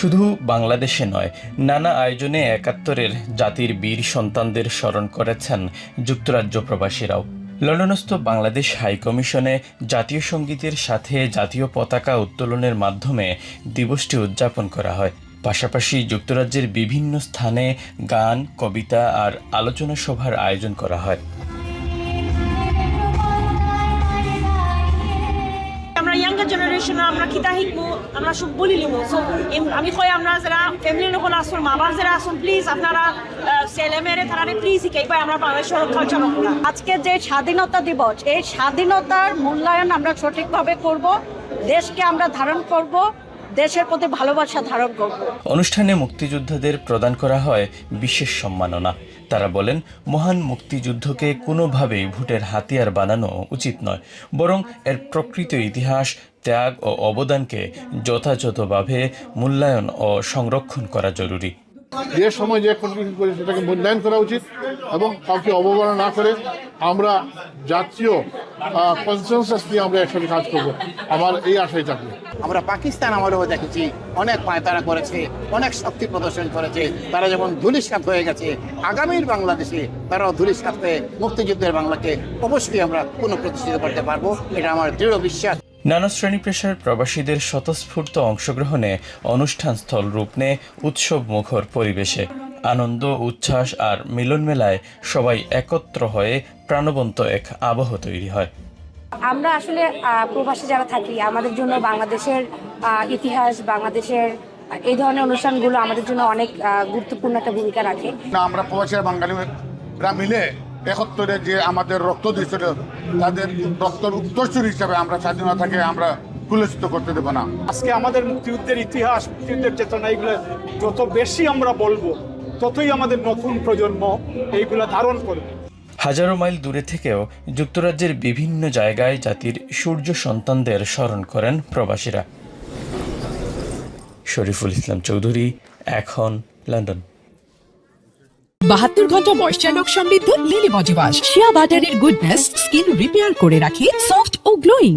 শুধু বাংলাদেশে নয়, নানা আয়োজনে একাত্তরের জাতির বীর সন্তানদের স্মরণ করেছেন যুক্তরাজ্য প্রবাসীরাও। লন্ডনস্থ বাংলাদেশ হাইকমিশনে জাতীয় সঙ্গীতের সাথে জাতীয় পতাকা উত্তোলনের মাধ্যমে দিবসটি উদযাপন করা হয়। পাশাপাশি যুক্তরাজ্যের বিভিন্ন স্থানে গান, কবিতা আর আলোচনা সভার আয়োজন করা হয়। আমরা ইয়াঙ্গার জেনারেশন আমরা কিতা শিকবো আমরা সব বলি লিমু। সো আমি কই আমরা যারা ফ্যামিলি নকল আসুন মা বাবা যারা আসুন প্লিজ আপনারা ছেলে মেয়েরে তারা প্লিজ শিখাইবা আমরা বাংলাদেশের কালচার করা। আজকে যে স্বাধীনতা দিবস, এই স্বাধীনতার মূল্যায়ন আমরা সঠিকভাবে করব, দেশকে আমরা ধারণ করব, দেশের প্রতি ভালোবাসা ধারণ করব। অনুষ্ঠানে মুক্তিযোদ্ধাদের প্রদান করা হয় বিশেষ সম্মাননা। তারা বলেন, মহান মুক্তিযুদ্ধকে কোনোভাবেই ভোটের হাতিয়ার বানানো উচিত নয়, বরং এর প্রকৃত ইতিহাস, ত্যাগ ও অবদানকে যথাযথভাবে মূল্যায়ন ও সংরক্ষণ করা জরুরি। যে সময় যে কন্ট্রিবিউশন করি সেটাকে মূল্যায়ন করা উচিত এবং কাউকে অবমাননা না করে আমরা জাতীয় কনসেনসাস নিয়ে আমরা একসাথে কাজ করব, আমার এই আশাই থাকবে। আমরা পাকিস্তান আমলেও দেখেছি অনেক পায়তারা করেছে, অনেক শক্তি প্রদর্শন করেছে, তারা যেমন ধূলিসাৎ হয়ে গেছে, আগামীর বাংলাদেশে তারাও ধূলিসাৎ হয়ে মুক্তিযুদ্ধের বাংলাকে অবশ্যই আমরা পুনঃপ্রতিষ্ঠিত করতে পারবো, এটা আমার দৃঢ় বিশ্বাস। নানা শ্রেণী পেশার প্রবাসীদের স্বতঃস্ফূর্ত অংশগ্রহণে অনুষ্ঠানস্থল রূপ নেয় উৎসব মুখর পরিবেশে। আনন্দ, উচ্ছ্বাস আর মিলন মেলায় সবাই একত্র হয়ে প্রাণবন্ত এক আবহ তৈরি হয়। আমরা আসলে প্রবাসী যারা থাকি, আমাদের জন্য বাংলাদেশের ইতিহাস, বাংলাদেশের এই ধরনের অনুষ্ঠানগুলো আমাদের জন্য অনেক গুরুত্বপূর্ণ একটা ভূমিকা রাখে। আমরা প্রবাসী বাঙালিরা মিলে একত্রে যে আমাদের রক্ত দিয়েছিল, তাদের রক্তের উত্তরসূরি হিসাবে আমরা স্বাধীনতাকে আমরা কুলসিত করতে দেব না। আজকে আমাদের মুক্তিযুদ্ধের ইতিহাস, মুক্তিযুদ্ধের চেতনা, এগুলো যত বেশি আমরা বলবো ততই আমাদের নতুন প্রজন্ম এইগুলো ধারণ করবে। হাজারো মাইল দূরে থেকেও যুক্তরাজ্যের বিভিন্ন জায়গায় জাতির সূর্য সন্তানদের স্মরণ করেন প্রবাসীরা। শরীফুল ইসলাম চৌধুরী, এখন, লন্ডন। 72 ঘন্টা ময়েশ্চার লক সমৃদ্ধ লিলি বডি ওয়াশ, শিয়া বাটারের গুডনেস স্কিন রিপেয়ার করে রাখে সফট ও গ্লোয়িং।